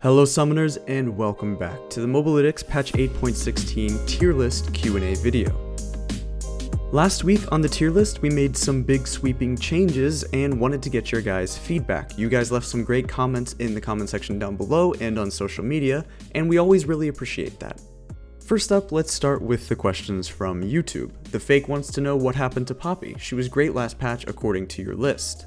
Hello summoners and welcome back to the Mobalytics patch 8.16 tier list Q&A video. Last week on the tier list we made some big sweeping changes and wanted to get your guys' feedback. You guys left some great comments in the comment section down below and on social media, and we always really appreciate that. First up, let's start with the questions from YouTube. The Fake wants to know what happened to Poppy. She was great last patch according to your list.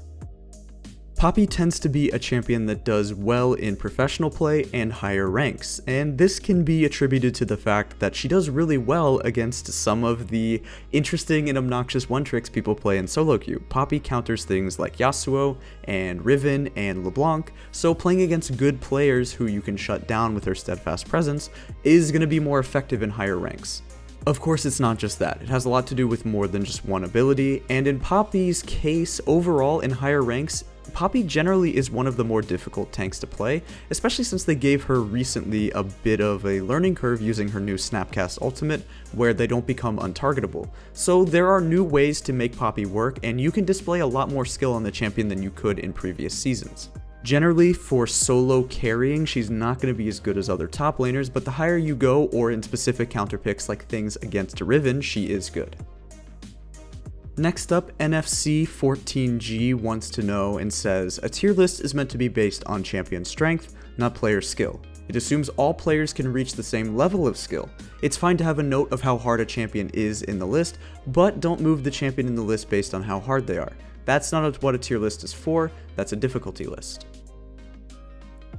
Poppy tends to be a champion that does well in professional play and higher ranks, and this can be attributed to the fact that she does really well against some of the interesting and obnoxious one-tricks people play in solo queue. Poppy counters things like Yasuo and Riven and LeBlanc, so playing against good players who you can shut down with her steadfast presence is going to be more effective in higher ranks. Of course, it's not just that. It has a lot to do with more than just one ability, and in Poppy's case, overall in higher ranks, Poppy generally is one of the more difficult tanks to play, especially since they gave her recently a bit of a learning curve using her new Snapcast ultimate, where they don't become untargetable. So there are new ways to make Poppy work, and you can display a lot more skill on the champion than you could in previous seasons. Generally, for solo carrying, she's not going to be as good as other top laners, but the higher you go, or in specific counter picks like things against Riven, she is good. Next up, NFC14G wants to know and says, a tier list is meant to be based on champion strength, not player skill. It assumes all players can reach the same level of skill. It's fine to have a note of how hard a champion is in the list, but don't move the champion in the list based on how hard they are. That's not what a tier list is for, that's a difficulty list.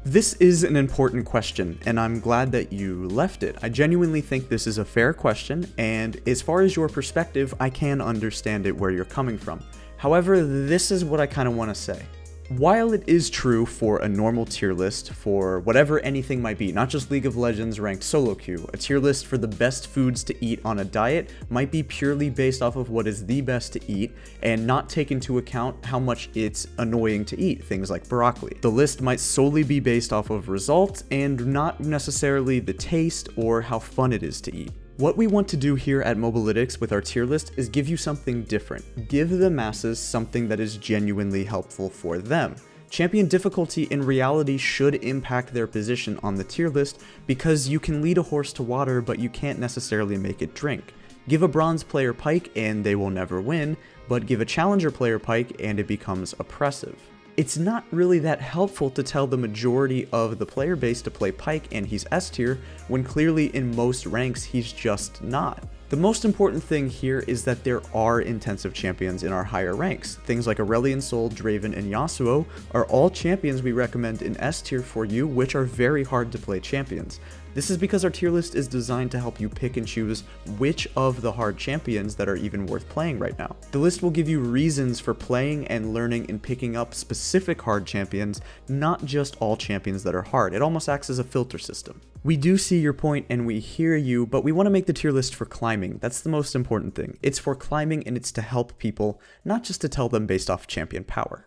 This is an important question, and I'm glad that you left it. I genuinely think this is a fair question, and as far as your perspective, I can understand it where you're coming from. However, this is what I kind of want to say. While it is true for a normal tier list for whatever anything might be, not just League of Legends ranked solo queue, a tier list for the best foods to eat on a diet might be purely based off of what is the best to eat and not take into account how much it's annoying to eat, things like broccoli. The list might solely be based off of results and not necessarily the taste or how fun it is to eat. What we want to do here at Mobalytics with our tier list is give you something different. Give the masses something that is genuinely helpful for them. Champion difficulty in reality should impact their position on the tier list because you can lead a horse to water but you can't necessarily make it drink. Give a bronze player Pyke and they will never win, but give a challenger player Pyke and it becomes oppressive. It's not really that helpful to tell the majority of the player base to play Pyke and he's S tier, when clearly in most ranks he's just not. The most important thing here is that there are intensive champions in our higher ranks. Things like Aurelion Sol, Draven, and Yasuo are all champions we recommend in S tier for you, which are very hard to play champions. This is because our tier list is designed to help you pick and choose which of the hard champions that are even worth playing right now. The list will give you reasons for playing and learning and picking up specific hard champions, not just all champions that are hard. It almost acts as a filter system. We do see your point and we hear you, but we want to make the tier list for climbing. That's the most important thing. It's for climbing and it's to help people, not just to tell them based off champion power.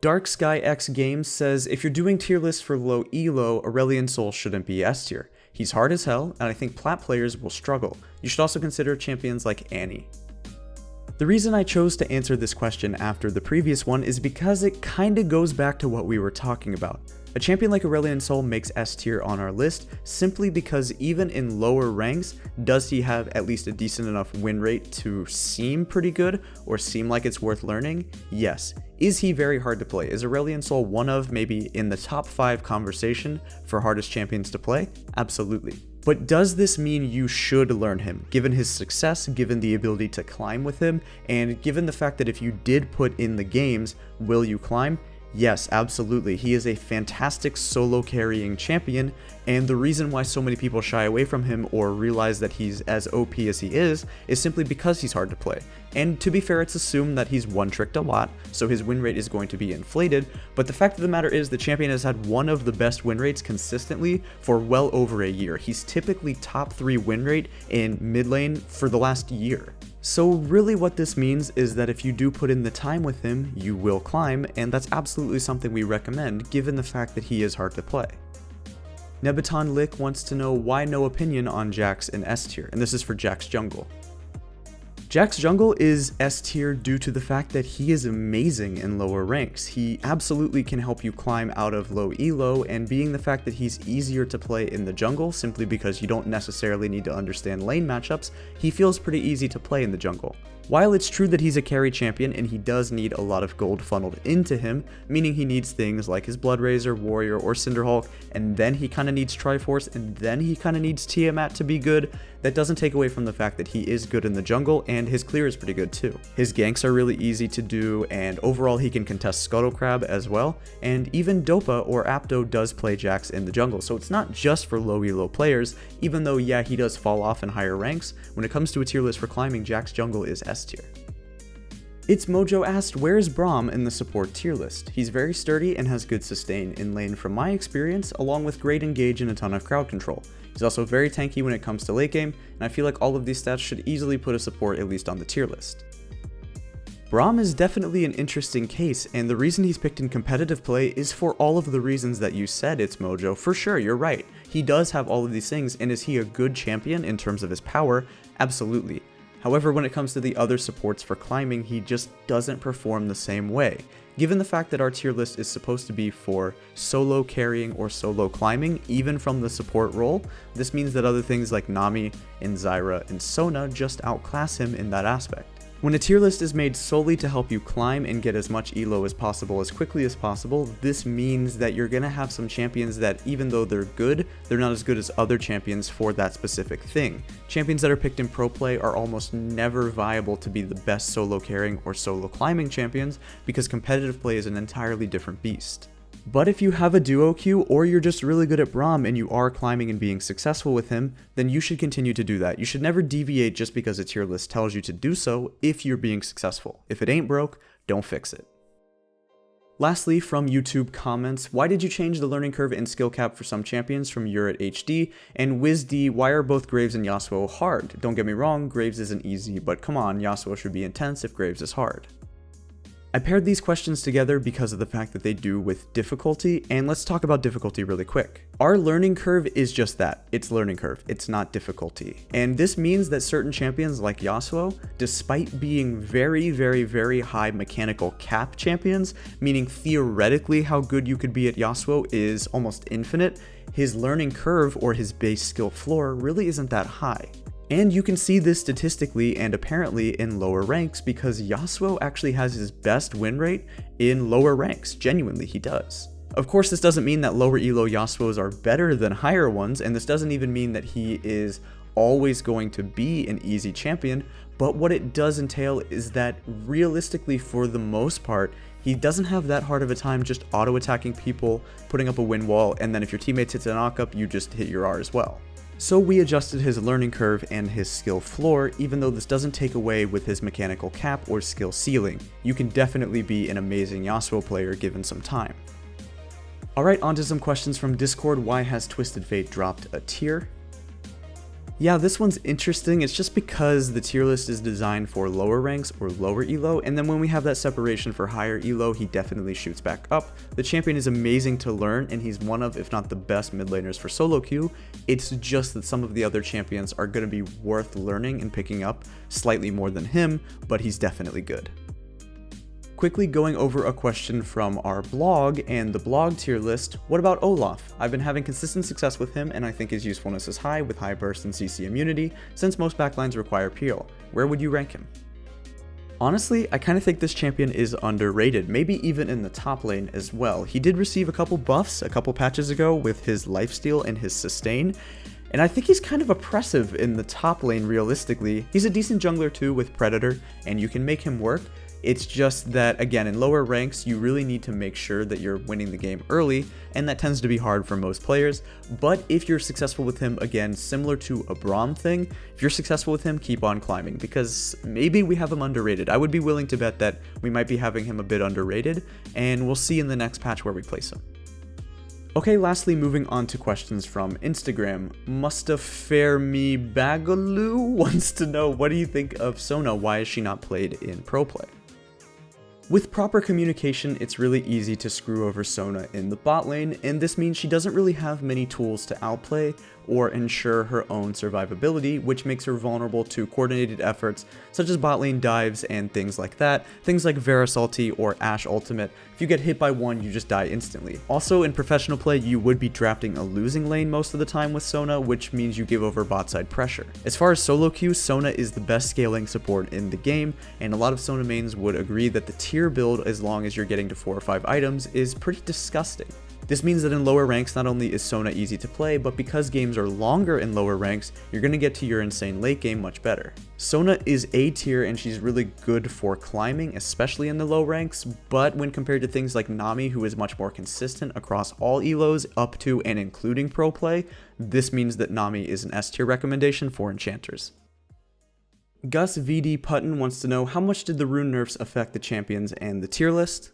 Dark Sky X Games says, if you're doing tier lists for low elo, Aurelion Sol shouldn't be S tier. He's hard as hell, and I think plat players will struggle. You should also consider champions like Annie. The reason I chose to answer this question after the previous one is because it kinda goes back to what we were talking about. A champion like Aurelion Sol makes S tier on our list simply because even in lower ranks, does he have at least a decent enough win rate to seem pretty good or seem like it's worth learning? Yes. Is he very hard to play? Is Aurelion Sol one of maybe in the top 5 conversation for hardest champions to play? Absolutely. But does this mean you should learn him, given his success, given the ability to climb with him, and given the fact that if you did put in the games, will you climb? Yes, absolutely. He is a fantastic solo carrying champion, and the reason why so many people shy away from him or realize that he's as OP as he is simply because he's hard to play. And to be fair, it's assumed that he's one-tricked a lot, so his win rate is going to be inflated, but the fact of the matter is the champion has had one of the best win rates consistently for well over a year. He's typically top 3 win rate in mid lane for the last year. So really what this means is that if you do put in the time with him, you will climb, and that's absolutely something we recommend given the fact that he is hard to play. Nebaton Lick wants to know why no opinion on Jax in S tier, and this is for Jax jungle. Jack's jungle is S tier due to the fact that he is amazing in lower ranks. He absolutely can help you climb out of low elo, and being the fact that he's easier to play in the jungle simply because you don't necessarily need to understand lane matchups, he feels pretty easy to play in the jungle. While it's true that he's a carry champion and he does need a lot of gold funneled into him, meaning he needs things like his Blood Razor, Warrior, or Cinderhulk, and then he kind of needs Triforce, and then he kind of needs Tiamat to be good, that doesn't take away from the fact that he is good in the jungle, and his clear is pretty good too. His ganks are really easy to do, and overall he can contest Scuttle Crab as well, and even Dopa or Apto does play Jax in the jungle, so it's not just for low elo players, even though yeah, he does fall off in higher ranks. When it comes to a tier list for climbing, Jack's jungle is S tier. It's Mojo asked, where is Braum in the support tier list? He's very sturdy and has good sustain in lane from my experience, along with great engage and a ton of crowd control. He's also very tanky when it comes to late game, and I feel like all of these stats should easily put a support at least on the tier list. Braum is definitely an interesting case, and the reason he's picked in competitive play is for all of the reasons that you said. It's Mojo. For sure, you're right. He does have all of these things, and is he a good champion in terms of his power? Absolutely. However, when it comes to the other supports for climbing, he just doesn't perform the same way. Given the fact that our tier list is supposed to be for solo carrying or solo climbing, even from the support role, this means that other things like Nami and Zyra and Sona just outclass him in that aspect. When a tier list is made solely to help you climb and get as much elo as possible as quickly as possible, this means that you're gonna have some champions that, even though they're good, they're not as good as other champions for that specific thing. Champions that are picked in pro play are almost never viable to be the best solo carrying or solo climbing champions, because competitive play is an entirely different beast. But if you have a duo queue, or you're just really good at Braum and you are climbing and being successful with him, then you should continue to do that. You should never deviate just because a tier list tells you to do so if you're being successful. If it ain't broke, don't fix it. Lastly, from YouTube comments, why did you change the learning curve and skill cap for some champions from Urit HD? And WizD, why are both Graves and Yasuo hard? Don't get me wrong, Graves isn't easy, but come on, Yasuo should be intense if Graves is hard. I paired these questions together because of the fact that they do with difficulty, and let's talk about difficulty really quick. Our learning curve is just that, it's learning curve, it's not difficulty. And this means that certain champions like Yasuo, despite being very high mechanical cap champions, meaning theoretically how good you could be at Yasuo is almost infinite, his learning curve or his base skill floor really isn't that high. And you can see this statistically and apparently in lower ranks, because Yasuo actually has his best win rate in lower ranks. Genuinely, he does. Of course, this doesn't mean that lower elo Yasuos are better than higher ones, and this doesn't even mean that he is always going to be an easy champion, but what it does entail is that realistically, for the most part, he doesn't have that hard of a time just auto-attacking people, putting up a win wall, and then if your teammates hit a knock-up, you just hit your R as well. So we adjusted his learning curve and his skill floor, even though this doesn't take away with his mechanical cap or skill ceiling. You can definitely be an amazing Yasuo player given some time. Alright, on to some questions from Discord. Why has Twisted Fate dropped a tier? Yeah, this one's interesting. It's just because the tier list is designed for lower ranks or lower elo, and then when we have that separation for higher elo, he definitely shoots back up. The champion is amazing to learn, and he's one of, if not the best mid laners for solo queue. It's just that some of the other champions are going to be worth learning and picking up slightly more than him, but he's definitely good. Quickly going over a question from our blog and the blog tier list. What about Olaf? I've been having consistent success with him, and I think his usefulness is high with high burst and CC immunity, since most backlines require peel. Where would you rank him? Honestly, I kind of think this champion is underrated, maybe even in the top lane as well. He did receive a couple buffs a couple patches ago with his lifesteal and his sustain, and I think he's kind of oppressive in the top lane realistically. He's a decent jungler too with Predator, and you can make him work. It's just that, again, in lower ranks, you really need to make sure that you're winning the game early, and that tends to be hard for most players. But if you're successful with him, again, similar to a Braum thing, if you're successful with him, keep on climbing, because maybe we have him underrated. I would be willing to bet that we might be having him a bit underrated, and we'll see in the next patch where we place him. Okay, lastly, moving on to questions from Instagram. Mustafermi Bagaloo wants to know, what do you think of Sona? Why is she not played in pro play? With proper communication, it's really easy to screw over Sona in the bot lane, and this means she doesn't really have many tools to outplay or ensure her own survivability, which makes her vulnerable to coordinated efforts such as bot lane dives and things like that, things like Varus ulti or Ashe ultimate. If you get hit by one, you just die instantly. Also, in professional play, you would be drafting a losing lane most of the time with Sona, which means you give over bot side pressure. As far as solo queue, Sona is the best scaling support in the game, and a lot of Sona mains would agree that the tier build, as long as you're getting to 4 or 5 items, is pretty disgusting. This means that in lower ranks, not only is Sona easy to play, but because games are longer in lower ranks, you're going to get to your insane late game much better. Sona is A tier and she's really good for climbing, especially in the low ranks, but when compared to things like Nami, who is much more consistent across all elos up to and including pro play, this means that Nami is an S tier recommendation for enchanters. Gus VD Putton wants to know, how much did the rune nerfs affect the champions and the tier list?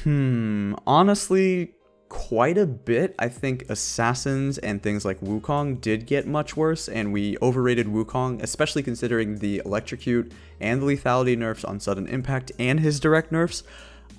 Honestly, quite a bit. I think assassins and things like Wukong did get much worse, and we overrated Wukong, especially considering the electrocute and the lethality nerfs on sudden impact and his direct nerfs.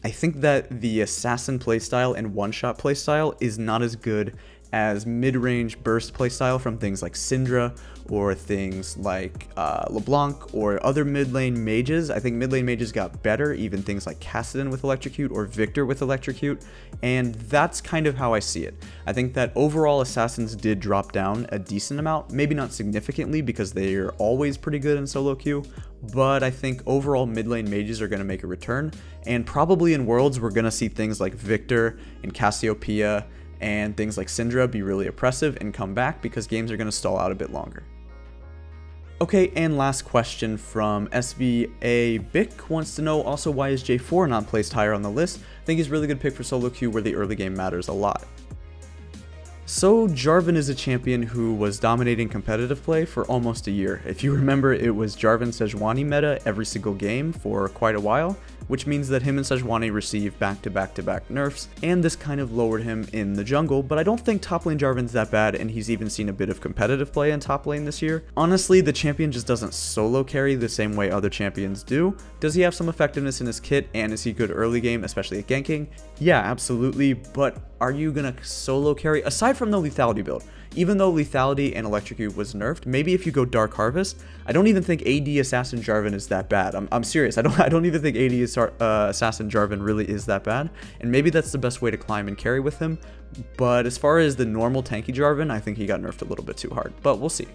I think that the assassin playstyle and one-shot playstyle is not as good as mid-range burst playstyle from things like Syndra or things like LeBlanc or other mid-lane mages. I think mid-lane mages got better, even things like Kassadin with Electrocute or Victor with Electrocute, and that's kind of how I see it. I think that overall assassins did drop down a decent amount, maybe not significantly because they are always pretty good in solo queue, but I think overall mid-lane mages are going to make a return, and probably in Worlds we're going to see things like Victor and Cassiopeia and things like Syndra be really oppressive and come back because games are going to stall out a bit longer. Okay, and last question from SVA Bick wants to know also, why is J4 not placed higher on the list? I think he's a really good pick for solo queue where the early game matters a lot. So Jarvan is a champion who was dominating competitive play for almost a year. If you remember, it was Jarvan Sejuani meta every single game for quite a while, which means that him and Sejuani receive back-to-back nerfs, and this kind of lowered him in the jungle, but I don't think top lane Jarvan's that bad, and he's even seen a bit of competitive play in top lane this year. Honestly, the champion just doesn't solo carry the same way other champions do. Does he have some effectiveness in his kit, and is he good early game, especially at ganking? Yeah, absolutely, but are you gonna solo carry, aside from the lethality build? Even though lethality and electrocute was nerfed, maybe if you go Dark Harvest, I don't even think AD Assassin Jarvan is that bad. I'm serious. I don't even think AD Assassin Jarvan really is that bad, and maybe that's the best way to climb and carry with him. But as far as the normal tanky Jarvan, I think he got nerfed a little bit too hard, but we'll see.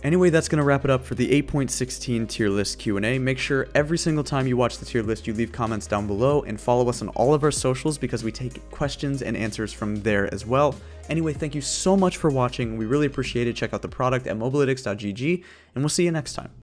Anyway, that's going to wrap it up for the 8.16 tier list Q&A. Make sure every single time you watch the tier list, you leave comments down below and follow us on all of our socials because we take questions and answers from there as well. Anyway, thank you so much for watching. We really appreciate it. Check out the product at mobalytics.gg, and we'll see you next time.